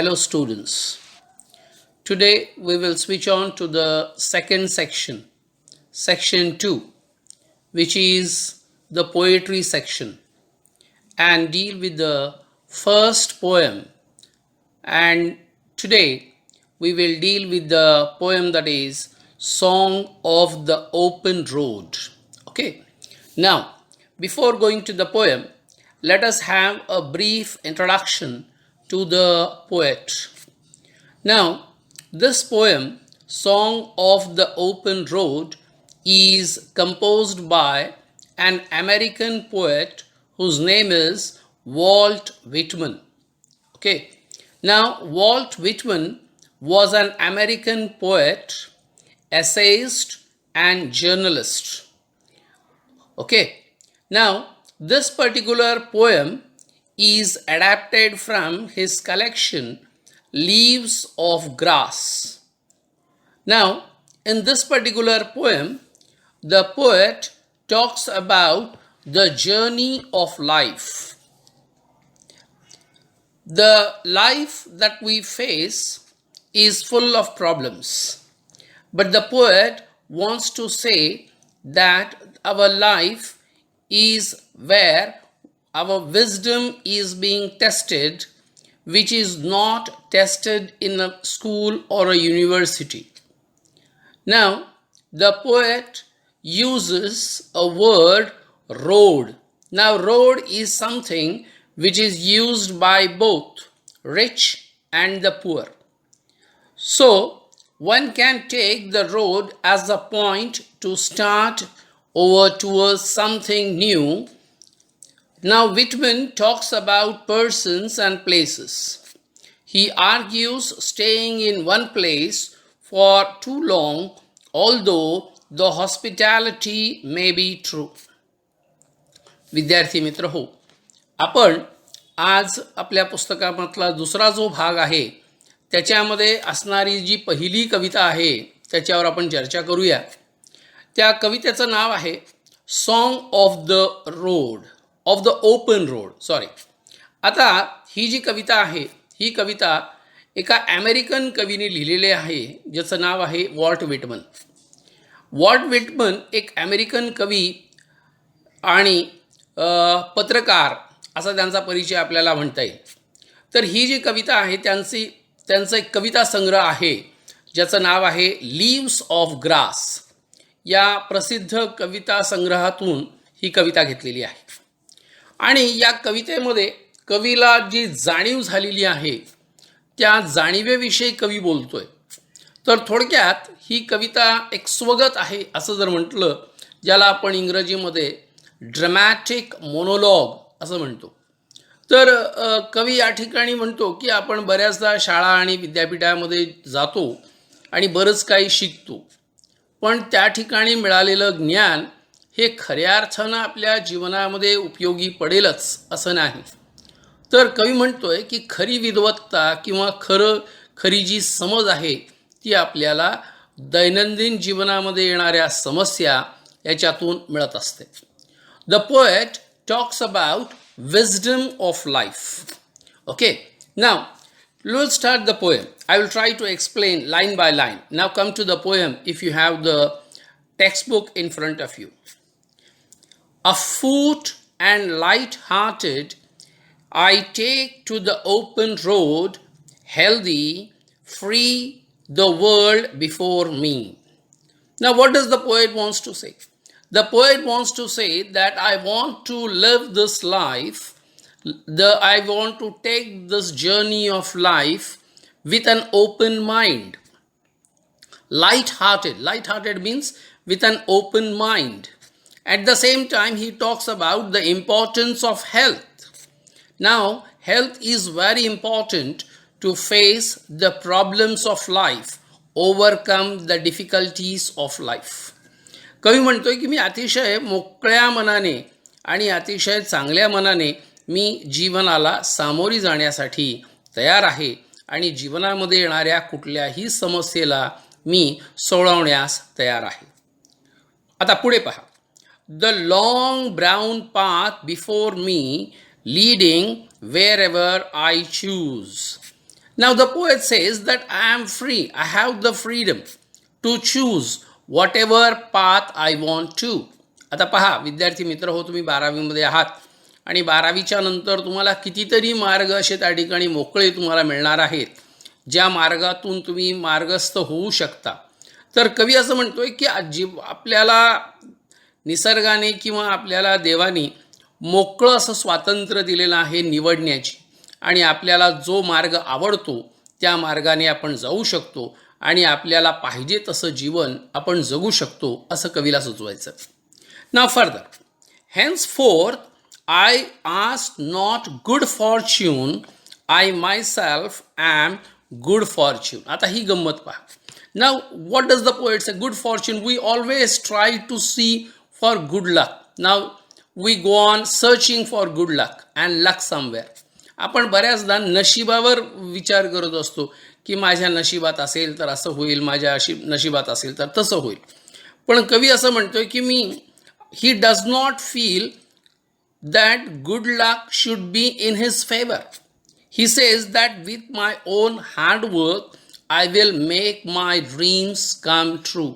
Hello students. Today we will switch on to the second section, section 2, which is the poetry section, and deal with the first poem. And today we will deal with the poem that is Song of the Open Road. Okay. Now, before going to the poem, let us have a brief introduction to the poet. Now, this poem, Song of the Open Road, is composed by an American poet whose name is Walt Whitman. Okay. Now, Walt Whitman was an American poet, essayist, and journalist. Okay. Now, this particular poem is adapted from his collection Leaves of Grass. Now, in this particular poem, the poet talks about the journey of life. The life that we face is full of problems, but the poet wants to say that our life is where our wisdom is being tested, which is not tested in a school or a university. Now, the poet uses a word road. Now, road is something which is used by both rich and the poor. So, one can take the road as a point to start over towards something new. Now, Whitman talks about persons and places. He argues staying in one place for too long, although the hospitality may be true. विद्यार्थी मित्र हो, आपण आज आपल्या पुस्तकामधला दुसरा जो भाग आहे त्याच्यामध्ये असणारी जी पहिली कविता आहे त्याच्यावर आपण चर्चा करूया. त्या कवितेचं नाव आहे song of the road, of the open road. Sorry. आता ही जी कविता आहे ही कविता एका अमेरिकन कवीने लिहिलेली आहे ज्याचं नाव आहे वॉल्ट विटमन. वॉल्ट विटमन एक अमेरिकन कवी आणि पत्रकार असा त्यांचा परिचय आपल्याला म्हणता येईल. तर ही जी कविता आहे त्यांचा एक कविता संग्रह आहे ज्याचं नाव आहे लीव्स ऑफ ग्रास. या प्रसिद्ध कविता संग्रहातून ही कविता घेतलेली आहे. आणि या कवितेमध्ये कवीला जी जाणीव झालेली आहे त्या जाणीवेविषयी कवी बोलतोय. तर थोडक्यात ही कविता एक स्वगत आहे असं जर म्हटलं, ज्याला आपण इंग्रजीमध्ये ड्रमॅटिक मोनोलॉग असं म्हणतो. तर कवी या ठिकाणी म्हणतो की आपण बऱ्याचदा शाळा आणि विद्यापीठामध्ये जातो आणि बरंच काही शिकतो, पण त्या ठिकाणी मिळालेलं ज्ञान हे खऱ्या अर्थानं आपल्या जीवनामध्ये उपयोगी पडेलच असं नाही. तर कवी म्हणतोय की खरी विद्वत्ता किंवा खरी जी समज आहे ती आपल्याला दैनंदिन जीवनामध्ये येणाऱ्या समस्या याच्यातून मिळत असते. The poet talks about wisdom of life. Okay, now let's start the poem. I will try to explain line by line. Now come to the poem if you have the textbook in front of you. Afoot and light-hearted, I take to the open road, healthy, free, the world before me. Now what does the poet wants to say? The poet wants to say that I want to live this life, I want to take this journey of life with an open mind. Light-hearted means with an open mind. At the same time, he talks about the importance of health. Now, health is very important to face the problems of life, overcome the difficulties of life. कवी म्हणतोय की मी अतिशय मोकळ्या मनाने आणि अतिशय चांगल्या मनाने मी जीवनाला सामोरी जाण्यासाठी तयार आहे आणि जीवनामध्ये येणाऱ्या कुठल्याही समस्येला मी सोडवण्यास तयार आहे. आता पुढे पहा. The long brown path before me leading wherever I choose. Now the poet says that I am free. I have the freedom to choose whatever path I want to. आता पहा विद्यार्थी मित्र हो, तुम्ही 12वीमध्ये आहात आणि 12वीच्या नंतर तुम्हाला कितीतरी मार्ग असे त्या ठिकाणी मोकळे तुम्हाला मिळणार आहेत, ज्या मार्गातून तुम्ही मार्गस्थ होऊ शकता. तर कवी असं म्हणतोय की आपल्याला निसर्गाने किंवा आपल्याला देवाने मोकळं असं स्वातंत्र्य दिलेलं आहे निवडण्याची, आणि आपल्याला जो मार्ग आवडतो त्या मार्गाने आपण जाऊ शकतो आणि आपल्याला पाहिजे तसं जीवन आपण जगू शकतो, असं कवीला सुचवायचं. नाव further, henceforth I ask not good fortune, I myself am good fortune. आता ही गंमत पहा. Now what does the poet say? Good fortune, we always try to see for good luck. Now we go on searching for good luck and luck somewhere. आपण बऱ्याचदा नशिबावर विचार करत असतो की माझ्या नशिबात असेल तर असं होईल, माझ्या नशिबात असेल तर तसं होईल. पण कवी असं म्हणतोय की he does not feel that good luck should be in his favor. He says that with my own hard work I will make my dreams come true.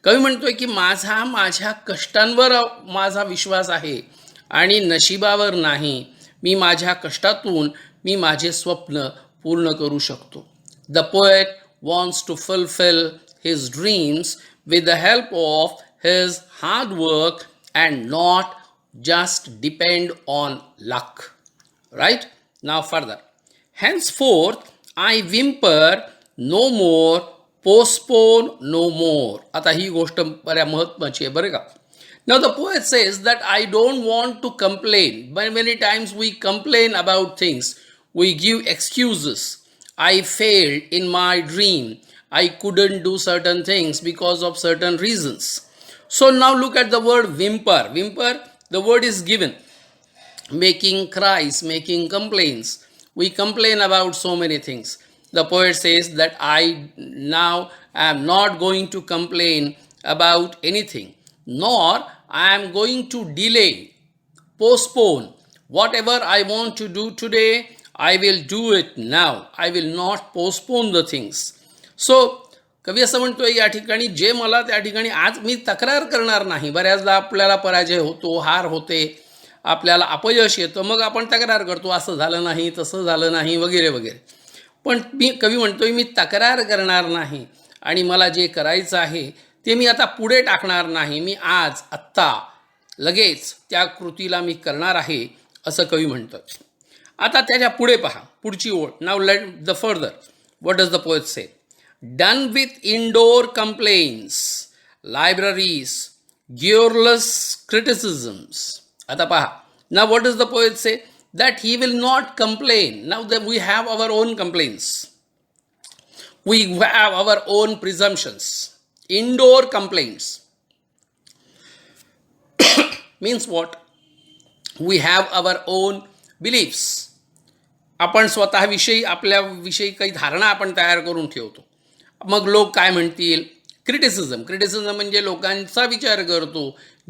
कवी म्हणतोय की माझ्या कष्टांवर माझा विश्वास आहे आणि नशिबावर नाही. मी माझ्या कष्टातून मी माझे स्वप्न पूर्ण करू शकतो. The poet wants to fulfill his dreams with the help of his hard work and not just depend on luck. Right? Now further. Henceforth I whimper no more, postpone no more. आता ही गोष्ट बऱ्या महत्त्वाची आहे बरं का. Now the poet says that I don't want to complain. But many times we complain about things. We give excuses. I failed in my dream. I couldn't do certain things because of certain reasons. So now look at the word whimper. Whimper, the word is given. Making cries, making complaints. We complain about so many things. The poet says that I now am not going to complain about anything, nor I am going to delay, postpone. Whatever I want to do today, I will do it now. I will not postpone the things. So कवी असं म्हणतोय या ठिकाणी जे मला त्या ठिकाणी आज मी तक्रार करणार नाही. बऱ्याचदा आपल्याला पराजय होतो, हार होते, आपल्याला अपयश येतं, मग आपण तक्रार करतो, असं झालं नाही, तसं झालं नाही, वगैरे वगैरे. पण कवी म्हणतोय मी तक्रार करणार नाही आणि मला जे करायचं आहे ते मी आता पुढे टाकणार नाही. मी आज आत्ता लगेच त्या कृतीला मी करणार आहे, असं कवी म्हणतोय. आता त्याच्या पुढे पहा, पुढची ओळ. Now let the further. What does the poet से? Done with indoor complaints, libraries, garrulous criticisms. आता पहा. Now what does the poet say? That he will not complain. Now that we have our own complaints. We have our own presumptions. Indoor complaints. Means what? We have our own beliefs. आपण स्वतःविषयी आपल्याविषयी काही धारणा आपण तयार करून ठेवतो. मग लोक काय म्हणतील? क्रिटिसिझम. क्रिटिसिझम म्हणजे लोकांचा विचार करतो.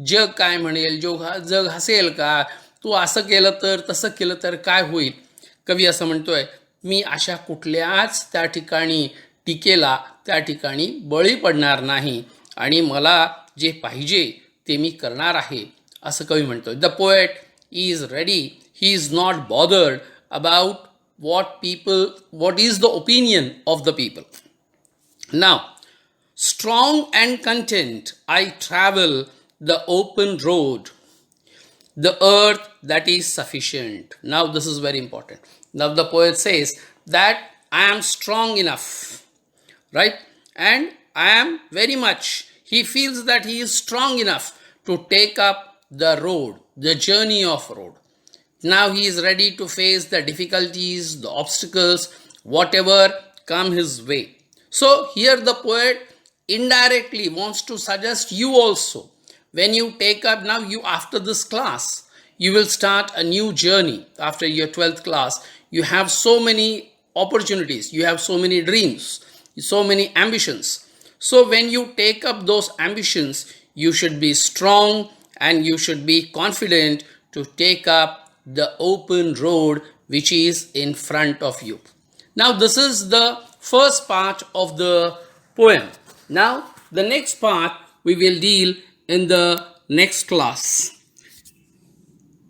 जग काय म्हणेल, जग हसेल का, तू असं केलं तर, तसं केलं तर काय होईल. कवी असं म्हणतोय मी अशा कुठल्याच त्या ठिकाणी टीकेला त्या ठिकाणी बळी पडणार नाही आणि मला जे पाहिजे ते मी करणार आहे, असं कवी म्हणतोय. The poet is ready. He is not bothered about what is the opinion of the people. Now, strong and content, I travel the open road, the earth that is sufficient. Now, this is very important. Now, the poet says that I am strong enough, right? And I am very much, he feels that he is strong enough to take up the road, the journey of road. Now he is ready to face the difficulties, the obstacles, whatever come his way. So here the poet indirectly wants to suggest you also, when you take up now, you after this class, you will start a new journey. After your 12th class, you have so many opportunities, you have so many dreams, so many ambitions. So when you take up those ambitions, you should be strong and you should be confident to take up the open road which is in front of you. Now this is the first part of the poem. Now the next part we will deal in the next class.